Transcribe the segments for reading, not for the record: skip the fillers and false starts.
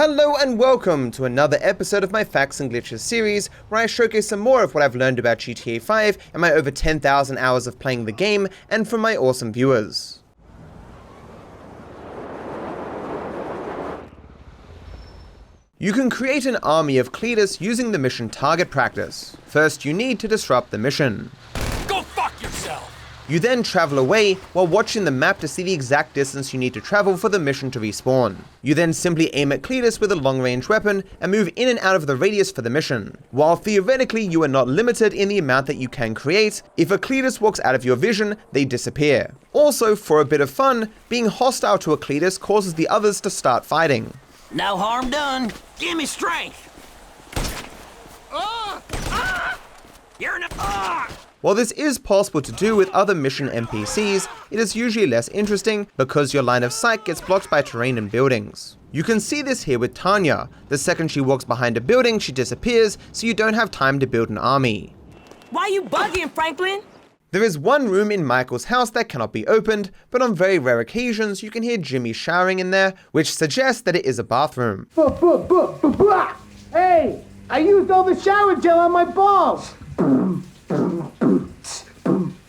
Hello and welcome to another episode of my Facts and Glitches series, where I showcase some more of what I've learned about GTA 5 and my over 10,000 hours of playing the game, and from my awesome viewers. You can create an army of Cletus using the mission Target Practice. First, you need to disrupt the mission. Go fuck yourself! You then travel away while watching the map to see the exact distance you need to travel for the mission to respawn. You then simply aim at Cletus with a long-range weapon and move in and out of the radius for the mission. While theoretically you are not limited in the amount that you can create, if a Cletus walks out of your vision, they disappear. Also, for a bit of fun, being hostile to a Cletus causes the others to start fighting. No harm done. Give me strength. You're in a While this is possible to do with other mission NPCs, it is usually less interesting because your line of sight gets blocked by terrain and buildings. You can see this here with Tanya. The second she walks behind a building, she disappears, so you don't have time to build an army. Why you bugging, Franklin? There is one room in Michael's house that cannot be opened, but on very rare occasions you can hear Jimmy showering in there, which suggests that it is a bathroom. Hey, I used all the shower gel on my balls.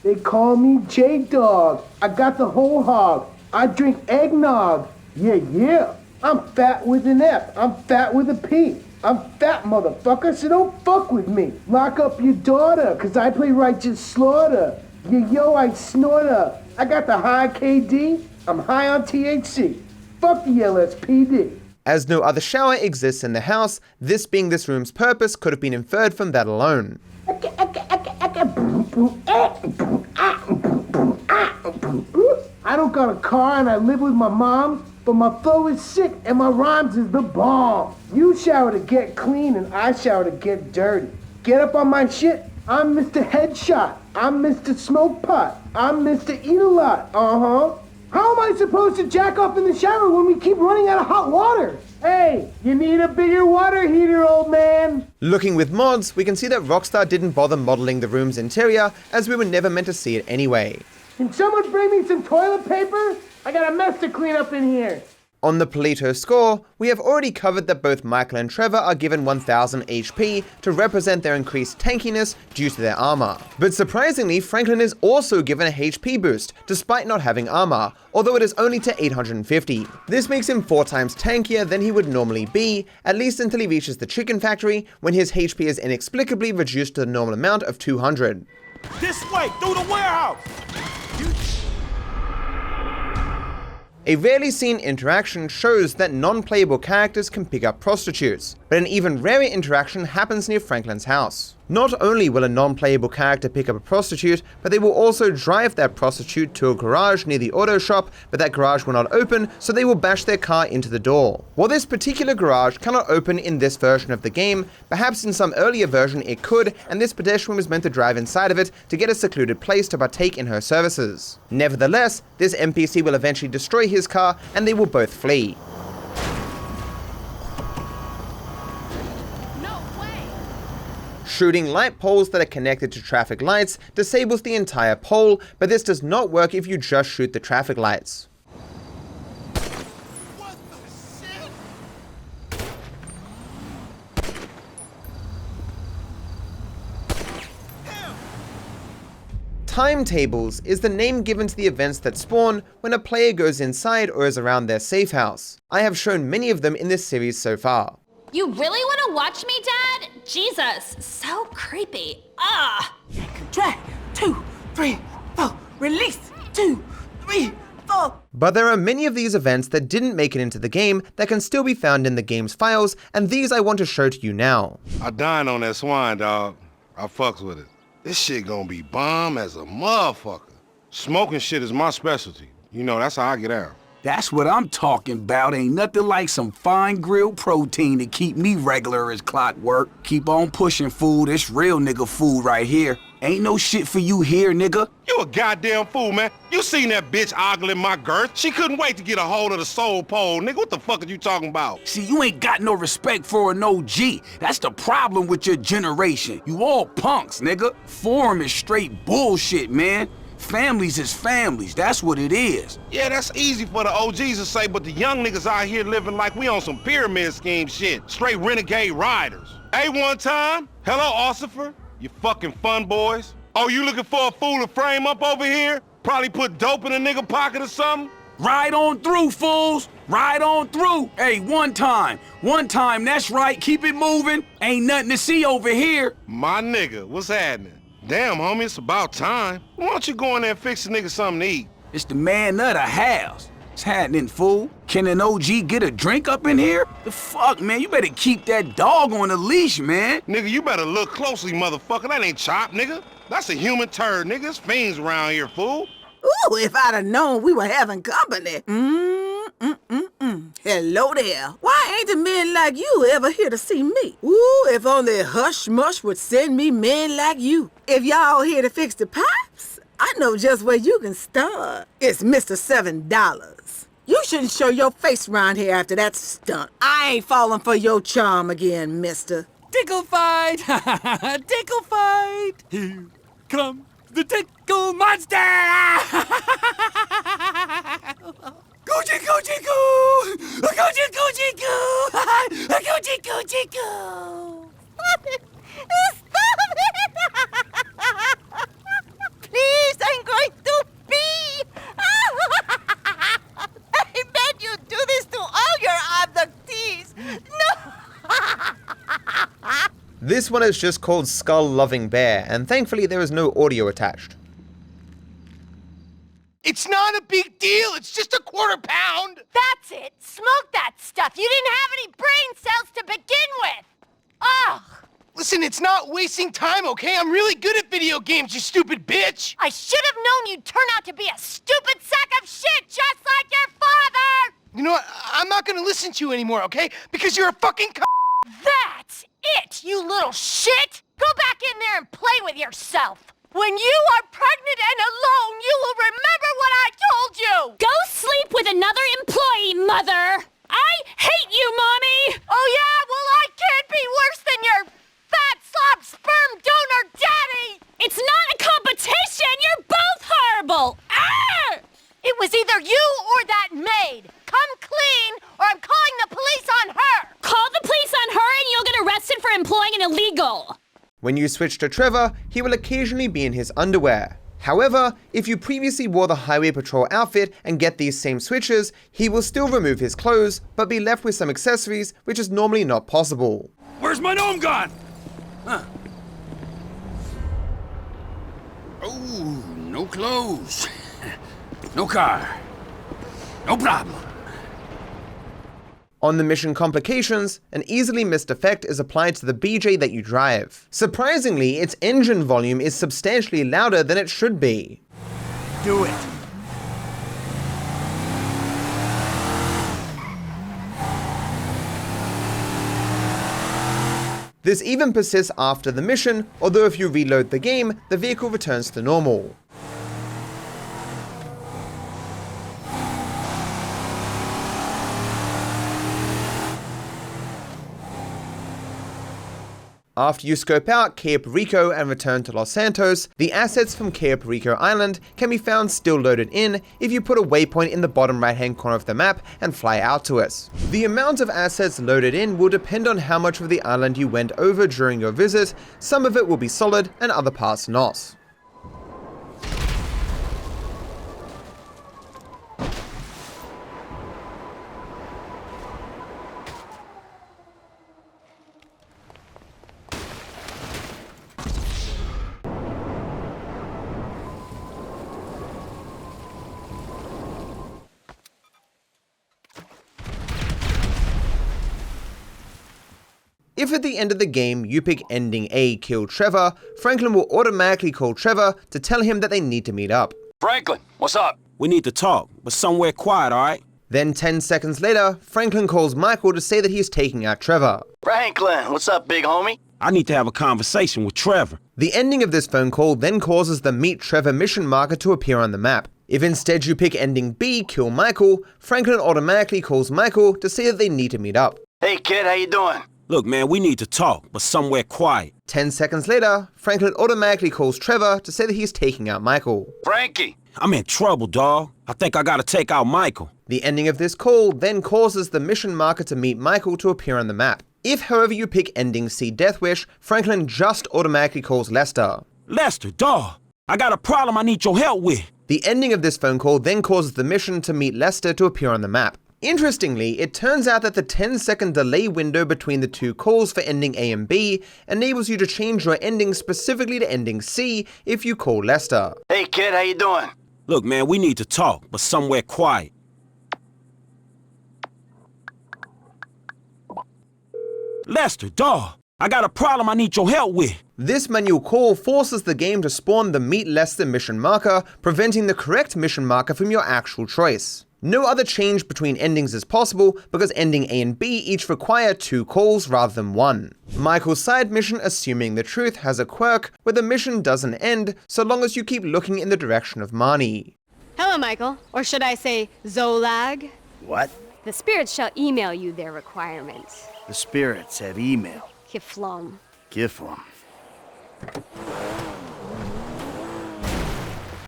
They call me J-Dog. I got the whole hog. I drink eggnog. Yeah. I'm fat with an F. I'm fat with a P. I'm fat, motherfucker, so don't fuck with me. Lock up your daughter, cause I play righteous slaughter. Yo, I snort her. I got the high KD. I'm high on THC. Fuck the LSPD. As no other shower exists in the house, this being this room's purpose could have been inferred from that alone. I don't got a car and I live with my mom, but my flow is sick and my rhymes is the bomb. You shower to get clean and I shower to get dirty. Get up on my shit, I'm Mr. Headshot. I'm Mr. Smoke Pot. I'm Mr. Eat a Lot. How am I supposed to jack off in the shower when we keep running out of hot water? Hey, you need a bigger water heater, old man. Looking with mods, we can see that Rockstar didn't bother modeling the room's interior, as we were never meant to see it anyway. Can someone bring me some toilet paper? I got a mess to clean up in here. On the Polito score, we have already covered that both Michael and Trevor are given 1000 HP to represent their increased tankiness due to their armor. But surprisingly, Franklin is also given a HP boost, despite not having armor, although it is only to 850. This makes him 4 times tankier than he would normally be, at least until he reaches the chicken factory, when his HP is inexplicably reduced to the normal amount of 200. This way, through the warehouse! A rarely seen interaction shows that non-playable characters can pick up prostitutes, but an even rarer interaction happens near Franklin's house. Not only will a non-playable character pick up a prostitute, but they will also drive that prostitute to a garage near the auto shop, but that garage will not open, so they will bash their car into the door. While this particular garage cannot open in this version of the game, perhaps in some earlier version it could, and this pedestrian was meant to drive inside of it to get a secluded place to partake in her services. Nevertheless, this NPC will eventually destroy his car, and they will both flee. Shooting light poles that are connected to traffic lights disables the entire pole, but this does not work if you just shoot the traffic lights. What the shit? Timetables is the name given to the events that spawn when a player goes inside or is around their safe house. I have shown many of them in this series so far. You really want to watch me, Dad? Jesus, so creepy. Contract. 2, 3, 4. Release. 2, 3, 4. But there are many of these events that didn't make it into the game that can still be found in the game's files, and these I want to show to you now. I dined on that swine, dog. I fucks with it. This shit gonna be bomb as a motherfucker. Smoking shit is my specialty. You know, that's how I get down. That's what I'm talking about. Ain't nothing like some fine grilled protein to keep me regular as clockwork. Keep on pushing, fool. This real nigga food right here. Ain't no shit for you here, nigga. You a goddamn fool, man. You seen that bitch ogling my girth? She couldn't wait to get a hold of the soul pole, nigga. What the fuck are you talking about? See, you ain't got no respect for an OG. That's the problem with your generation. You all punks, nigga. Form is straight bullshit, man. Families is families, that's what it is. Yeah, that's easy for the OGs to say, but the young niggas out here living like we on some pyramid scheme shit. Straight renegade riders. Hey, one time, hello, Ossifer, you fucking fun boys. Oh, you looking for a fool to frame up over here? Probably put dope in a nigga pocket or something? Right on through, fools. Right on through. Hey, one time, that's right, keep it moving. Ain't nothing to see over here. My nigga, what's happening? Damn, homie, it's about time. Why don't you go in there and fix the nigga something to eat? It's the man of the house. What's happening, fool? Can an OG get a drink up in here? The fuck, man? You better keep that dog on a leash, man. Nigga, you better look closely, motherfucker. That ain't Chop, nigga. That's a human turd, nigga. It's fiends around here, fool. Ooh, if I'd have known we were having company. Hello there. Why ain't the men like you ever here to see me? Ooh, if only Hush Mush would send me men like you. If y'all here to fix the pipes, I know just where you can start. It's Mr. $7. You shouldn't show your face around here after that stunt. I ain't falling for your charm again, mister. Tickle fight! Tickle fight! Here comes the tickle monster! Coochie coochie coo! Coochie coochie coo! Coochie coochie coo! Stop it! Stop it! Please, I'm going to pee! I bet you do this to all your abductees! No! This one is just called Skull Loving Bear, and thankfully there is no audio attached. It's not a big deal. It's just a quarter pound. That's it. Smoke that stuff. You didn't have any brain cells to begin with. Ugh. Listen, it's not wasting time, okay? I'm really good at video games, you stupid bitch. I should have known you'd turn out to be a stupid sack of shit just like your father. You know what? I'm not gonna listen to you anymore, okay? Because you're a fucking That's it, you little shit. Go back in there and play with yourself. When you are pregnant and alone, you will remember what I told you! Go sleep with another employee, Mother! I hate you, Mommy! Oh yeah? Well, I can't be worse than your fat slob sperm donor daddy! It's not a competition! You're both horrible! Ah! It was either you or that maid! Come clean, or I'm calling the police on her! Call the police on her and you'll get arrested for employing an illegal! When you switch to Trevor, he will occasionally be in his underwear. However, if you previously wore the Highway Patrol outfit and get these same switches, he will still remove his clothes, but be left with some accessories, which is normally not possible. Where's my gnome gun? Huh. Oh, no clothes. No car. No problem. On the mission complications, an easily missed effect is applied to the BJ that you drive. Surprisingly, its engine volume is substantially louder than it should be. Do it. This even persists after the mission, although if you reload the game, the vehicle returns to normal. After you scope out Cayo Perico and return to Los Santos, the assets from Cayo Perico Island can be found still loaded in if you put a waypoint in the bottom right hand corner of the map and fly out to it. The amount of assets loaded in will depend on how much of the island you went over during your visit. Some of it will be solid and other parts not. If at the end of the game you pick ending A, kill Trevor, Franklin will automatically call Trevor to tell him that they need to meet up. Franklin, what's up? We need to talk, but somewhere quiet, alright? Then 10 seconds later, Franklin calls Michael to say that he is taking out Trevor. Franklin, what's up, big homie? I need to have a conversation with Trevor. The ending of this phone call then causes the Meet Trevor mission marker to appear on the map. If instead you pick ending B, kill Michael, Franklin automatically calls Michael to say that they need to meet up. Hey kid, how you doing? Look, man, we need to talk, but somewhere quiet. 10 seconds later, Franklin automatically calls Trevor to say that he's taking out Michael. Frankie! I'm in trouble, dawg. I think I gotta take out Michael. The ending of this call then causes the mission marker to meet Michael to appear on the map. If, however, you pick ending C Death Wish, Franklin just automatically calls Lester. Lester, dawg, I got a problem I need your help with. The ending of this phone call then causes the mission to meet Lester to appear on the map. Interestingly, it turns out that the 10-second delay window between the two calls for ending A and B enables you to change your ending specifically to ending C if you call Lester. Hey kid, how you doing? Look, man, we need to talk, but somewhere quiet. Lester, dawg, I got a problem I need your help with. This manual call forces the game to spawn the Meet Lester mission marker, preventing the correct mission marker from your actual choice. No other change between endings is possible because ending A and B each require 2 calls rather than 1. Michael's side mission, Assuming the Truth, has a quirk where the mission doesn't end so long as you keep looking in the direction of Marnie. Hello, Michael. Or should I say Zolag? What? The spirits shall email you their requirements. The spirits have email. Kiflom. Giflum.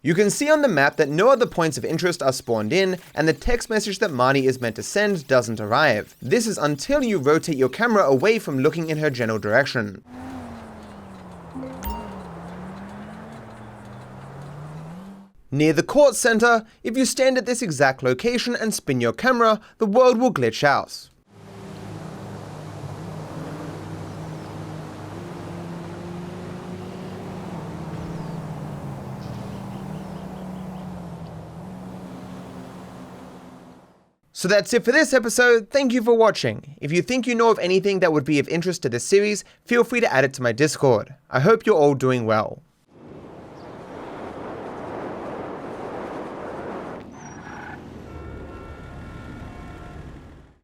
You can see on the map that no other points of interest are spawned in, and the text message that Marnie is meant to send doesn't arrive. This is until you rotate your camera away from looking in her general direction. Near the court center, if you stand at this exact location and spin your camera, the world will glitch out. So that's it for this episode. Thank you for watching. If you think you know of anything that would be of interest to this series, feel free to add it to my Discord. I hope you're all doing well.